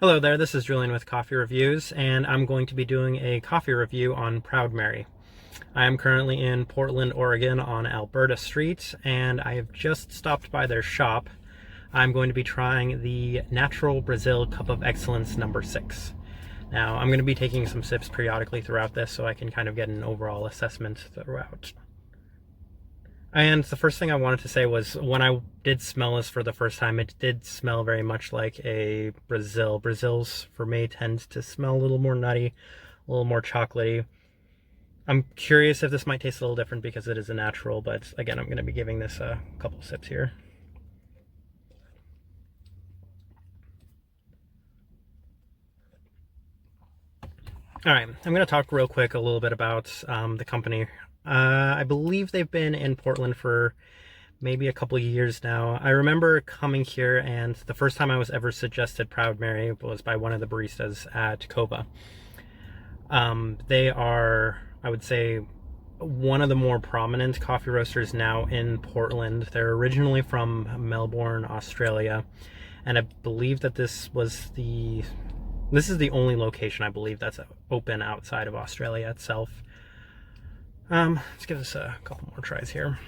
Hello there, this is Julian with Coffee Reviews, and I'm going to be doing a coffee review on Proud Mary. I am currently in Portland, Oregon on Alberta Street, and I have just stopped by their shop. I'm going to be trying the Natural Brasil Cup of Excellence number 6. Now, I'm going to be taking some sips periodically throughout this so I can kind of get an overall assessment throughout. And the first thing I wanted to say was when I did smell this for the first time, it did smell very much like a Brazil. Brazils, for me, tend to smell a little more nutty, a little more chocolatey. I'm curious if this might taste a little different because it is a natural, but again, I'm going to be giving this a couple sips here. All right, I'm going to talk real quick a little bit about the company. I believe they've been in Portland for maybe a couple years now. I remember coming here, and the first time I was ever suggested Proud Mary was by one of the baristas at Kova. They are, I would say, one of the more prominent coffee roasters now in Portland. They're originally from Melbourne, Australia, and I believe that this is the only location I believe that's open outside of Australia itself. Let's give this a couple more tries here.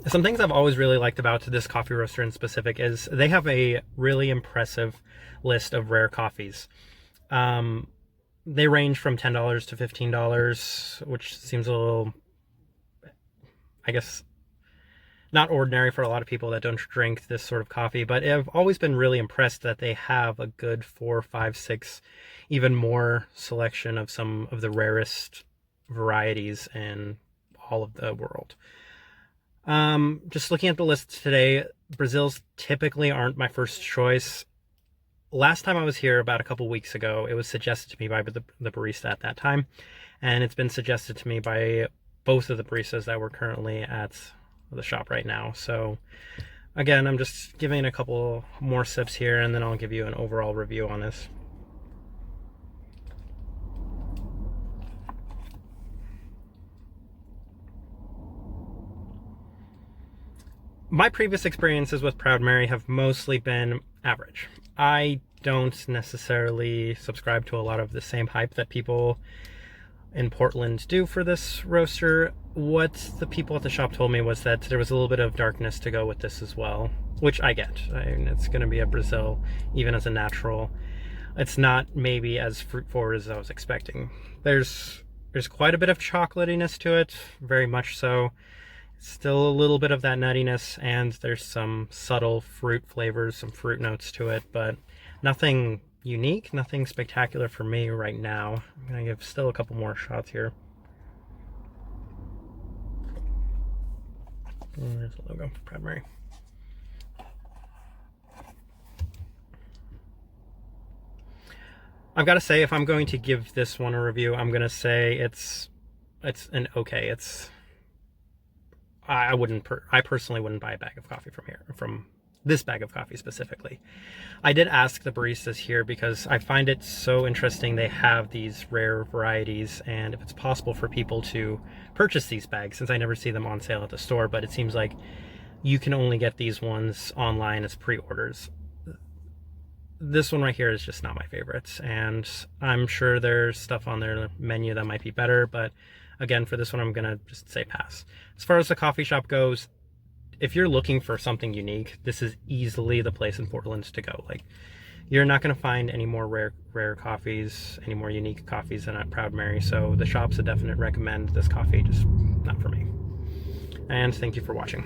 Some things I've always really liked about this coffee roaster in specific is they have a really impressive list of rare coffees. They range from $10 to $15, which seems a little, I guess, not ordinary for a lot of people that don't drink this sort of coffee, but I've always been really impressed that they have a good 4, 5, 6, even more selection of some of the rarest varieties in all of the world. Just looking at the list today, Brazils typically aren't my first choice. Last time I was here about a couple weeks ago, it was suggested to me by the barista at that time, and it's been suggested to me by both of the baristas that were currently at the shop right now. So again, I'm just giving a couple more sips here, and then I'll give you an overall review on this. My previous experiences with Proud Mary have mostly been average. I don't necessarily subscribe to a lot of the same hype that people in Portland do for this roaster. What the people at the shop told me was that there was a little bit of darkness to go with this as well, which I get. I mean, it's going to be a Brazil, even as a natural. It's not maybe as fruit forward as I was expecting. There's quite a bit of chocolatiness to it, very much so. Still a little bit of that nuttiness, and there's some subtle fruit flavors, some fruit notes to it, but nothing unique, nothing spectacular for me right now. I'm gonna give still a couple more shots here. There's the logo for Proud Mary. I've got to say, if I'm going to give this one a review, I'm gonna say it's an okay. I personally wouldn't buy a bag of coffee from this bag of coffee specifically. I did ask the baristas here because I find it so interesting they have these rare varieties, and if it's possible for people to purchase these bags, since I never see them on sale at the store, but it seems like you can only get these ones online as pre-orders. This one right here is just not my favorite, and I'm sure there's stuff on their menu that might be better, but again, for this one, I'm gonna just say pass. As far as the coffee shop goes, if you're looking for something unique, this is easily the place in Portland to go. Like, you're not gonna find any more rare coffees, any more unique coffees than at Proud Mary, so the shop's a definite recommend. This coffee, just not for me. And thank you for watching.